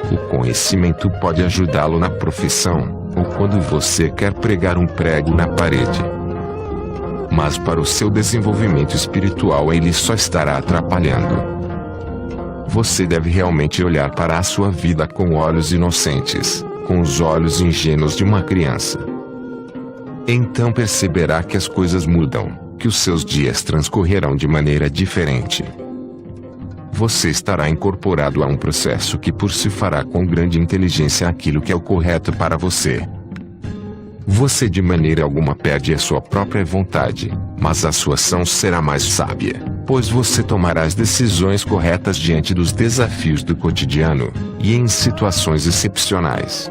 O conhecimento pode ajudá-lo na profissão, ou quando você quer pregar um prego na parede. Mas para o seu desenvolvimento espiritual ele só estará atrapalhando. Você deve realmente olhar para a sua vida com olhos inocentes, com os olhos ingênuos de uma criança. Então perceberá que as coisas mudam, que os seus dias transcorrerão de maneira diferente. Você estará incorporado a um processo que por si fará com grande inteligência aquilo que é o correto para você. Você de maneira alguma perde a sua própria vontade, mas a sua ação será mais sábia, pois você tomará as decisões corretas diante dos desafios do cotidiano, e em situações excepcionais.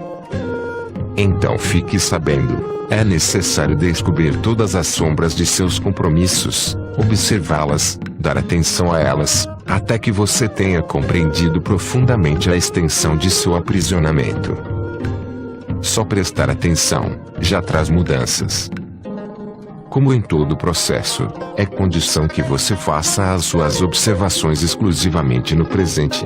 Então fique sabendo, é necessário descobrir todas as sombras de seus compromissos, observá-las, dar atenção a elas, até que você tenha compreendido profundamente a extensão de seu aprisionamento. Só prestar atenção já traz mudanças. Como em todo processo, é condição que você faça as suas observações exclusivamente no presente.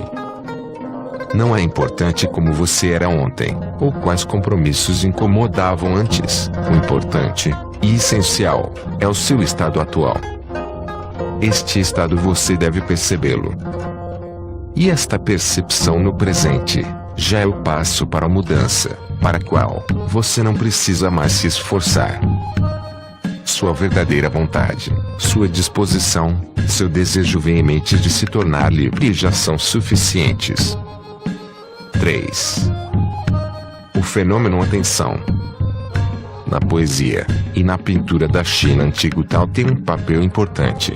Não é importante como você era ontem, ou quais compromissos incomodavam antes. O importante, e essencial, é o seu estado atual. Este estado você deve percebê-lo. E esta percepção no presente já é o passo para a mudança, para a qual você não precisa mais se esforçar. Sua verdadeira vontade, sua disposição, seu desejo veemente de se tornar livre já são suficientes. 3. O fenômeno atenção. Na poesia e na pintura da China antiga tal tem um papel importante.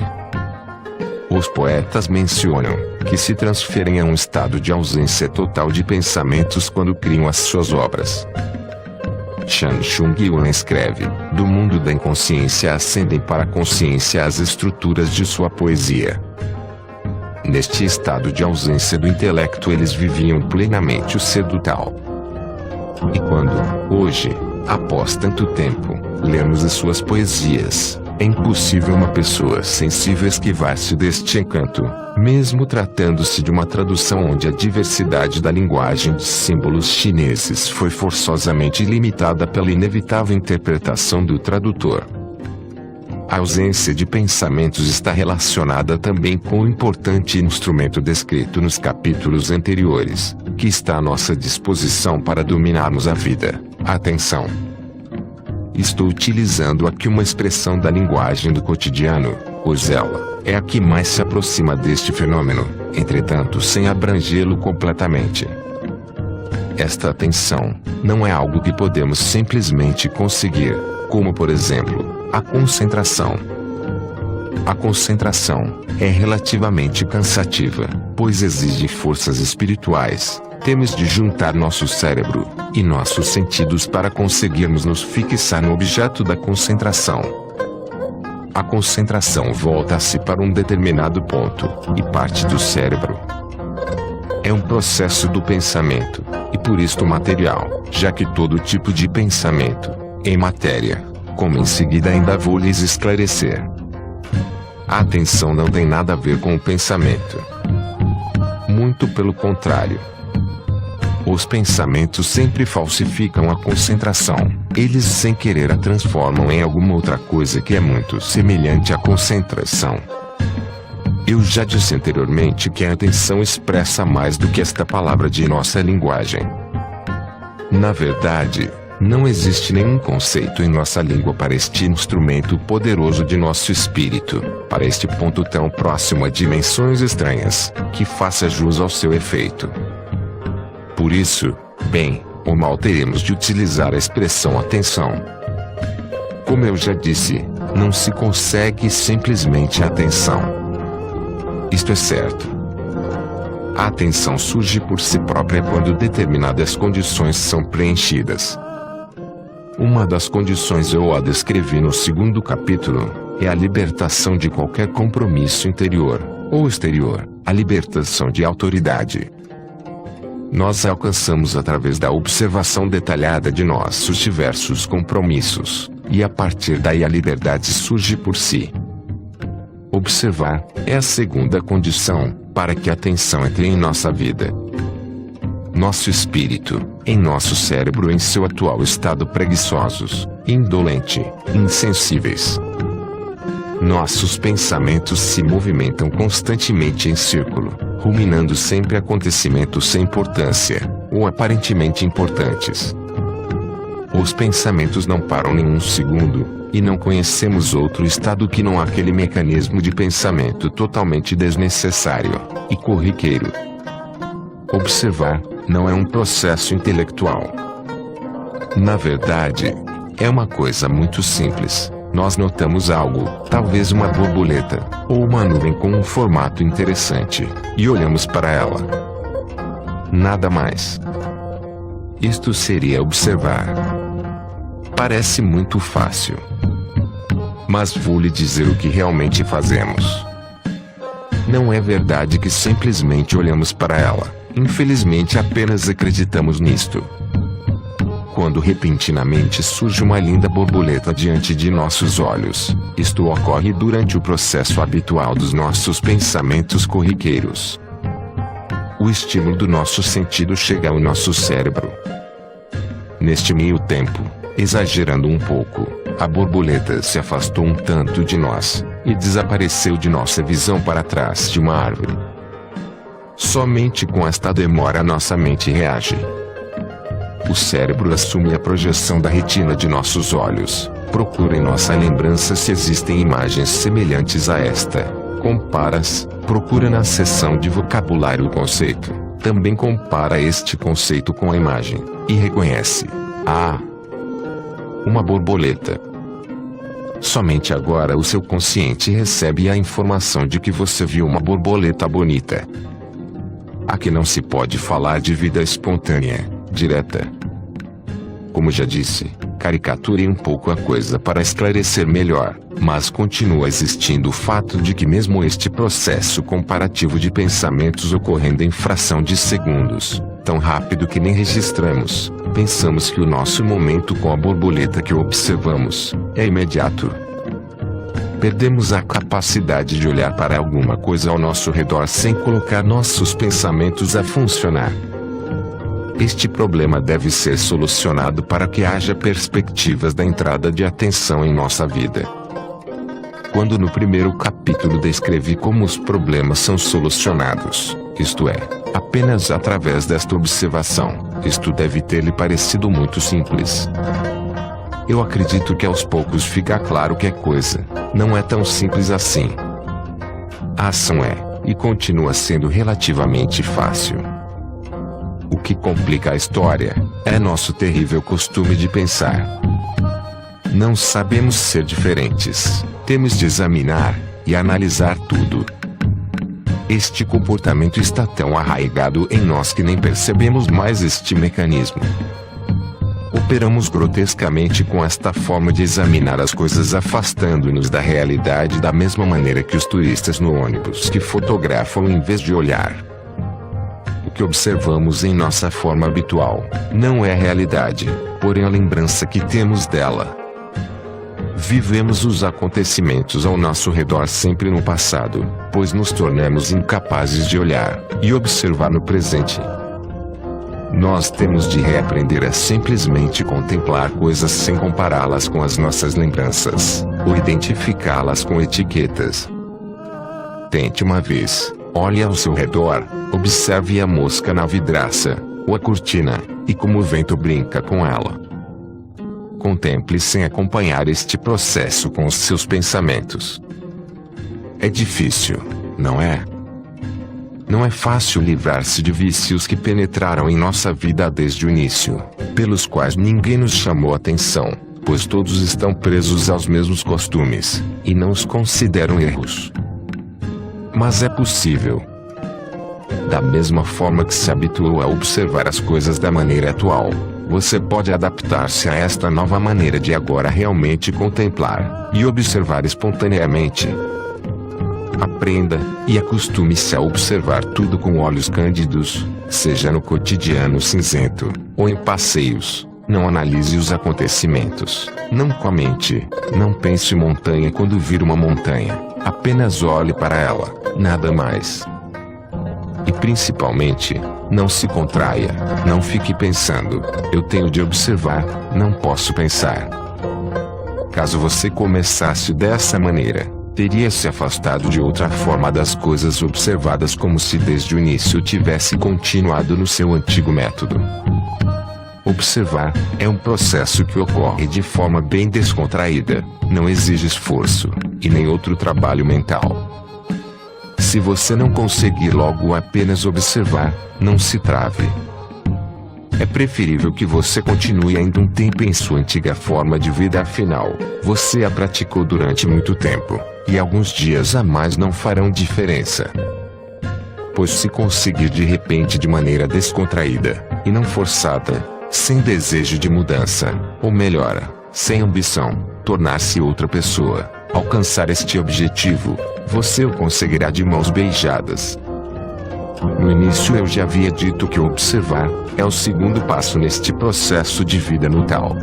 Os poetas mencionam que se transferem a um estado de ausência total de pensamentos quando criam as suas obras. Chan Chung-yuan escreve: do mundo da inconsciência ascendem para a consciência as estruturas de sua poesia. Neste estado de ausência do intelecto eles viviam plenamente o ser do tal. E quando, hoje, após tanto tempo, lemos as suas poesias, é impossível uma pessoa sensível esquivar-se deste encanto, mesmo tratando-se de uma tradução onde a diversidade da linguagem de símbolos chineses foi forçosamente limitada pela inevitável interpretação do tradutor. A ausência de pensamentos está relacionada também com o importante instrumento descrito nos capítulos anteriores, que está à nossa disposição para dominarmos a vida: a atenção. Estou utilizando aqui uma expressão da linguagem do cotidiano, pois ela é a que mais se aproxima deste fenômeno, entretanto sem abrangê-lo completamente. Esta atenção não é algo que podemos simplesmente conseguir, como por exemplo, a concentração. A concentração é relativamente cansativa, pois exige forças espirituais. Temos de juntar nosso cérebro e nossos sentidos para conseguirmos nos fixar no objeto da concentração. A concentração volta-se para um determinado ponto e parte do cérebro. É um processo do pensamento, e por isto material, já que todo tipo de pensamento é matéria, como em seguida ainda vou lhes esclarecer. A atenção não tem nada a ver com o pensamento. Muito pelo contrário. Os pensamentos sempre falsificam a concentração. Eles sem querer a transformam em alguma outra coisa que é muito semelhante à concentração. Eu já disse anteriormente que a atenção expressa mais do que esta palavra de nossa linguagem. Na verdade, não existe nenhum conceito em nossa língua para este instrumento poderoso de nosso espírito, para este ponto tão próximo a dimensões estranhas, que faça jus ao seu efeito. Por isso, bem ou mal teremos de utilizar a expressão atenção. Como eu já disse, não se consegue simplesmente a atenção. Isto é certo. A atenção surge por si própria quando determinadas condições são preenchidas. Uma das condições eu a descrevi no 2º capítulo, é a libertação de qualquer compromisso interior, ou exterior, a libertação de autoridade. Nós a alcançamos através da observação detalhada de nossos diversos compromissos, e a partir daí a liberdade surge por si. Observar é a segunda condição para que a atenção entre em nossa vida. Nosso espírito, em nosso cérebro em seu atual estado preguiçosos, indolente, insensíveis. Nossos pensamentos se movimentam constantemente em círculo, ruminando sempre acontecimentos sem importância, ou aparentemente importantes. Os pensamentos não param nenhum segundo, e não conhecemos outro estado que não aquele mecanismo de pensamento totalmente desnecessário e corriqueiro. Observar não é um processo intelectual. Na verdade, é uma coisa muito simples. Nós notamos algo, talvez uma borboleta, ou uma nuvem com um formato interessante, e olhamos para ela. Nada mais. Isto seria observar. Parece muito fácil. Mas vou lhe dizer o que realmente fazemos. Não é verdade que simplesmente olhamos para ela. Infelizmente apenas acreditamos nisto. Quando repentinamente surge uma linda borboleta diante de nossos olhos, isto ocorre durante o processo habitual dos nossos pensamentos corriqueiros. O estímulo do nosso sentido chega ao nosso cérebro. Neste meio tempo, exagerando um pouco, a borboleta se afastou um tanto de nós, e desapareceu de nossa visão para trás de uma árvore. Somente com esta demora nossa mente reage. O cérebro assume a projeção da retina de nossos olhos, procura em nossa lembrança se existem imagens semelhantes a esta, compara-as, procura na seção de vocabulário o conceito, também compara este conceito com a imagem, e reconhece. Uma borboleta. Somente agora o seu consciente recebe a informação de que você viu uma borboleta bonita. Aqui não se pode falar de vida espontânea, direta. Como já disse, caricaturei um pouco a coisa para esclarecer melhor, mas continua existindo o fato de que mesmo este processo comparativo de pensamentos ocorrendo em fração de segundos, tão rápido que nem registramos, pensamos que o nosso momento com a borboleta que observamos é imediato. Perdemos a capacidade de olhar para alguma coisa ao nosso redor sem colocar nossos pensamentos a funcionar. Este problema deve ser solucionado para que haja perspectivas da entrada de atenção em nossa vida. Quando no 1º capítulo descrevi como os problemas são solucionados, isto é, apenas através desta observação, isto deve ter lhe parecido muito simples. Eu acredito que aos poucos fica claro que a coisa não é tão simples assim. A ação é, e continua sendo relativamente fácil. O que complica a história é nosso terrível costume de pensar. Não sabemos ser diferentes, temos de examinar e analisar tudo. Este comportamento está tão arraigado em nós que nem percebemos mais este mecanismo. Operamos grotescamente com esta forma de examinar as coisas, afastando-nos da realidade da mesma maneira que os turistas no ônibus que fotografam em vez de olhar. O que observamos em nossa forma habitual não é a realidade, porém a lembrança que temos dela. Vivemos os acontecimentos ao nosso redor sempre no passado, pois nos tornamos incapazes de olhar e observar no presente. Nós temos de reaprender a simplesmente contemplar coisas sem compará-las com as nossas lembranças, ou identificá-las com etiquetas. Tente uma vez, olhe ao seu redor, observe a mosca na vidraça, ou a cortina, e como o vento brinca com ela. Contemple sem acompanhar este processo com os seus pensamentos. É difícil, não é? Não é fácil livrar-se de vícios que penetraram em nossa vida desde o início, pelos quais ninguém nos chamou atenção, pois todos estão presos aos mesmos costumes, e não os consideram erros. Mas é possível. Da mesma forma que se habituou a observar as coisas da maneira atual, você pode adaptar-se a esta nova maneira de agora realmente contemplar e observar espontaneamente. Aprenda e acostume-se a observar tudo com olhos cândidos, seja no cotidiano cinzento, ou em passeios. Não analise os acontecimentos, não comente, não pense montanha quando vir uma montanha, apenas olhe para ela, nada mais. E principalmente, não se contraia, não fique pensando, eu tenho de observar, não posso pensar. Caso você começasse dessa maneira, teria se afastado de outra forma das coisas observadas como se desde o início tivesse continuado no seu antigo método. Observar é um processo que ocorre de forma bem descontraída, não exige esforço, e nem outro trabalho mental. Se você não conseguir logo apenas observar, não se trave. É preferível que você continue ainda um tempo em sua antiga forma de vida, afinal, você a praticou durante muito tempo, e alguns dias a mais não farão diferença. Pois se conseguir de repente de maneira descontraída, e não forçada, sem desejo de mudança, ou melhor, sem ambição, tornar-se outra pessoa, alcançar este objetivo, você o conseguirá de mãos beijadas. No início eu já havia dito que observar é o segundo passo neste processo de vida no tal.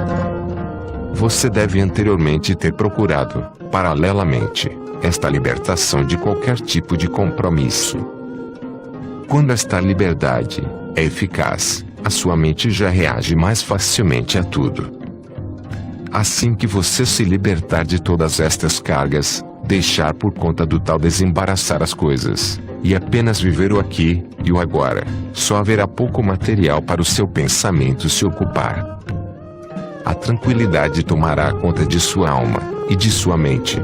Você deve anteriormente ter procurado, paralelamente, esta libertação de qualquer tipo de compromisso. Quando esta liberdade é eficaz, a sua mente já reage mais facilmente a tudo. Assim que você se libertar de todas estas cargas, deixar por conta do tal desembaraçar as coisas, e apenas viver o aqui e o agora, só haverá pouco material para o seu pensamento se ocupar. A tranquilidade tomará conta de sua alma e de sua mente.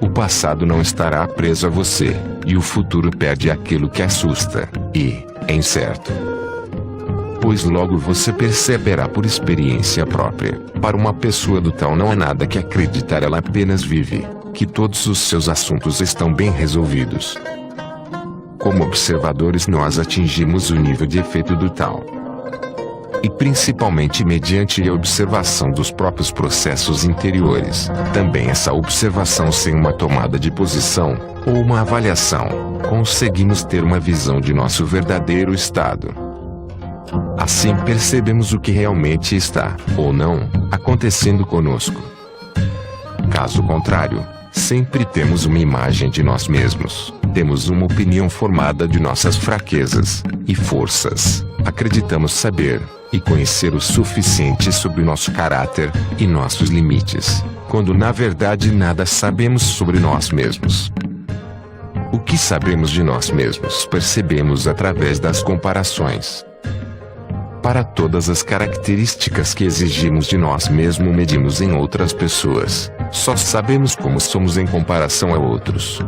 O passado não estará preso a você, e o futuro perde aquilo que assusta e é incerto. Pois logo você perceberá por experiência própria, para uma pessoa do tal não há nada que acreditar, ela apenas vive, que todos os seus assuntos estão bem resolvidos. Como observadores nós atingimos o nível de efeito do tal. E principalmente mediante a observação dos próprios processos interiores, também essa observação sem uma tomada de posição, ou uma avaliação, conseguimos ter uma visão de nosso verdadeiro estado. Assim percebemos o que realmente está, ou não, acontecendo conosco. Caso contrário, sempre temos uma imagem de nós mesmos, temos uma opinião formada de nossas fraquezas e forças, acreditamos saber e conhecer o suficiente sobre nosso caráter e nossos limites, quando na verdade nada sabemos sobre nós mesmos. O que sabemos de nós mesmos percebemos através das comparações. Para todas as características que exigimos de nós mesmos medimos em outras pessoas, só sabemos como somos em comparação a outros.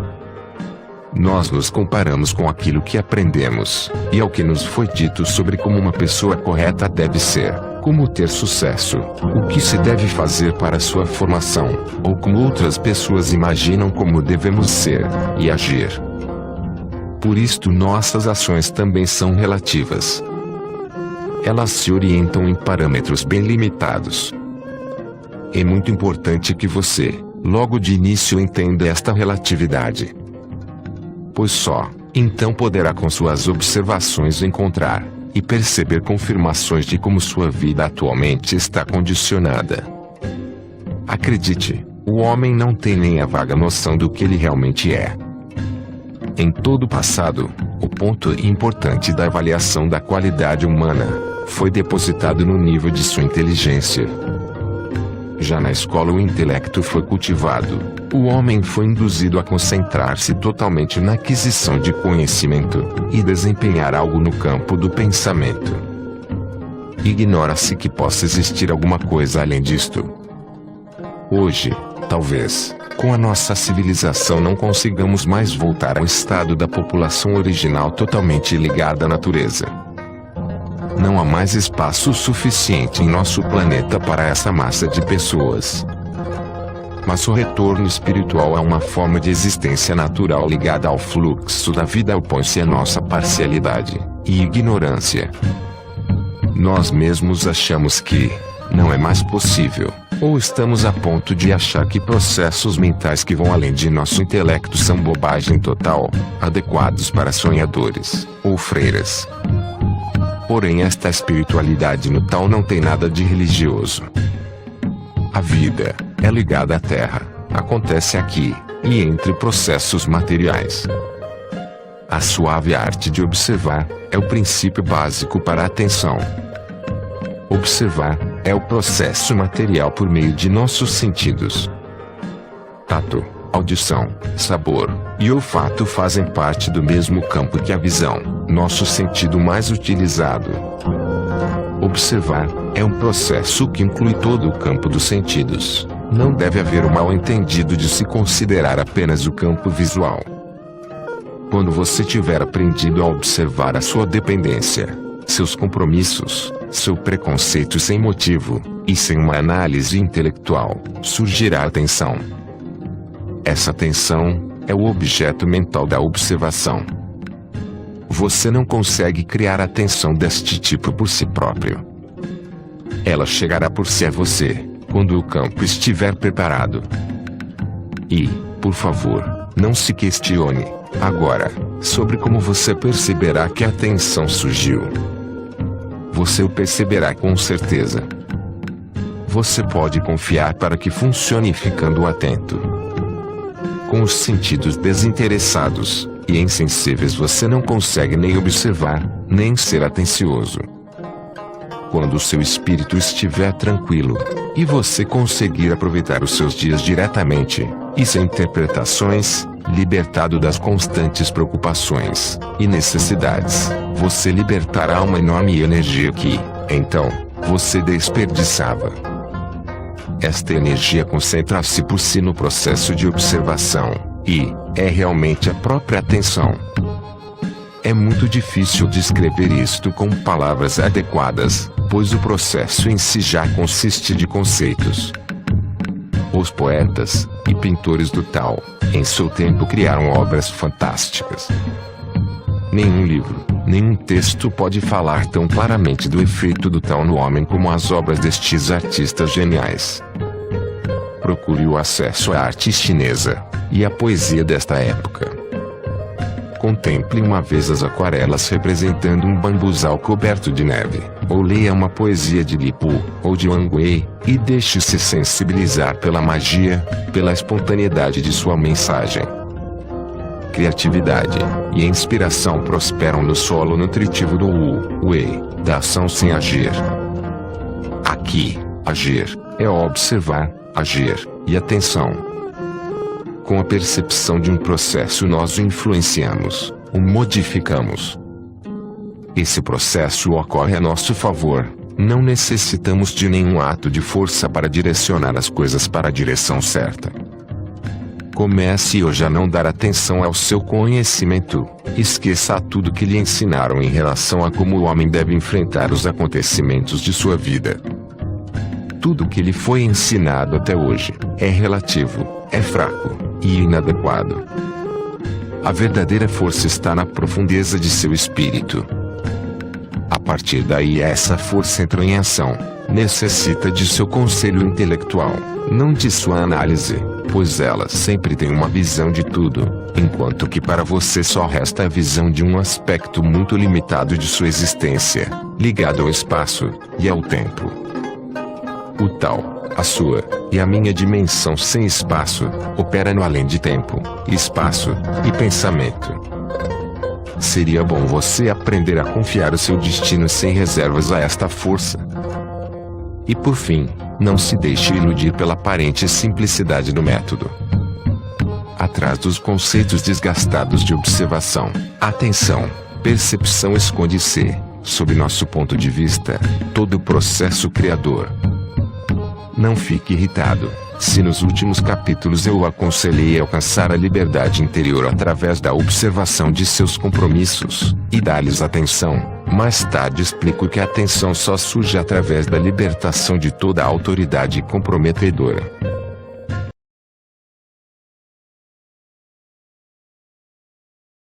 Nós nos comparamos com aquilo que aprendemos, e ao que nos foi dito sobre como uma pessoa correta deve ser, como ter sucesso, o que se deve fazer para sua formação, ou como outras pessoas imaginam como devemos ser e agir. Por isto nossas ações também são relativas. Elas se orientam em parâmetros bem limitados. É muito importante que você, logo de início, entenda esta relatividade. Pois só, então poderá com suas observações encontrar e perceber confirmações de como sua vida atualmente está condicionada. Acredite, o homem não tem nem a vaga noção do que ele realmente é. Em todo o passado, o ponto importante da avaliação da qualidade humana foi depositado no nível de sua inteligência. Já na escola o intelecto foi cultivado. O homem foi induzido a concentrar-se totalmente na aquisição de conhecimento e desempenhar algo no campo do pensamento. Ignora-se que possa existir alguma coisa além disto. Hoje, talvez, com a nossa civilização não consigamos mais voltar ao estado da população original totalmente ligada à natureza. Não há mais espaço suficiente em nosso planeta para essa massa de pessoas. Mas o retorno espiritual é uma forma de existência natural ligada ao fluxo da vida, opõe-se à nossa parcialidade e ignorância. Nós mesmos achamos que não é mais possível, ou estamos a ponto de achar que processos mentais que vão além de nosso intelecto são bobagem total, adequados para sonhadores ou freiras. Porém, esta espiritualidade no tal não tem nada de religioso. A vida é ligada à Terra, acontece aqui e entre processos materiais. A suave arte de observar é o princípio básico para a atenção. Observar é o processo material por meio de nossos sentidos. Tato, audição, sabor e olfato fazem parte do mesmo campo que a visão, nosso sentido mais utilizado. Observar é um processo que inclui todo o campo dos sentidos. Não deve haver o mal-entendido de se considerar apenas o campo visual. Quando você tiver aprendido a observar a sua dependência, seus compromissos, seu preconceito sem motivo, e sem uma análise intelectual, surgirá a atenção. Essa atenção é o objeto mental da observação. Você não consegue criar atenção deste tipo por si próprio. Ela chegará por si a você, quando o campo estiver preparado. E, por favor, não se questione, agora, sobre como você perceberá que a atenção surgiu. Você o perceberá com certeza. Você pode confiar para que funcione ficando atento. Com os sentidos desinteressados e insensíveis você não consegue nem observar, nem ser atencioso. Quando o seu espírito estiver tranquilo, e você conseguir aproveitar os seus dias diretamente, e sem interpretações, libertado das constantes preocupações e necessidades, você libertará uma enorme energia que, então, você desperdiçava. Esta energia concentra-se por si no processo de observação, e é realmente a própria atenção. É muito difícil descrever isto com palavras adequadas, pois o processo em si já consiste de conceitos. Os poetas e pintores do Tao, em seu tempo, criaram obras fantásticas. Nenhum livro, nenhum texto pode falar tão claramente do efeito do Tao no homem como as obras destes artistas geniais. Procure o acesso à arte chinesa e à poesia desta época. Contemple uma vez as aquarelas representando um bambuzal coberto de neve, ou leia uma poesia de Li Pu ou de Wang Wei, e deixe-se sensibilizar pela magia, pela espontaneidade de sua mensagem. Criatividade e inspiração prosperam no solo nutritivo do Wu Wei, da ação sem agir. Aqui, agir é observar, agir e atenção. Com a percepção de um processo nós o influenciamos, o modificamos. Esse processo ocorre a nosso favor, não necessitamos de nenhum ato de força para direcionar as coisas para a direção certa. Comece hoje a não dar atenção ao seu conhecimento, esqueça tudo que lhe ensinaram em relação a como o homem deve enfrentar os acontecimentos de sua vida. Tudo que lhe foi ensinado até hoje é relativo, é fraco e inadequado. A verdadeira força está na profundeza de seu espírito. A partir daí essa força entra em ação, necessita de seu conselho intelectual, não de sua análise, pois ela sempre tem uma visão de tudo, enquanto que para você só resta a visão de um aspecto muito limitado de sua existência, ligado ao espaço e ao tempo. O Tao, a sua e a minha dimensão sem espaço, opera no além de tempo, espaço e pensamento. Seria bom você aprender a confiar o seu destino sem reservas a esta força. E por fim, não se deixe iludir pela aparente simplicidade do método. Atrás dos conceitos desgastados de observação, atenção, percepção esconde-se, sob nosso ponto de vista, todo o processo criador. Não fique irritado, se nos últimos capítulos eu o aconselhei a alcançar a liberdade interior através da observação de seus compromissos, e dar-lhes atenção. Mais tarde explico que a atenção só surge através da libertação de toda a autoridade comprometedora.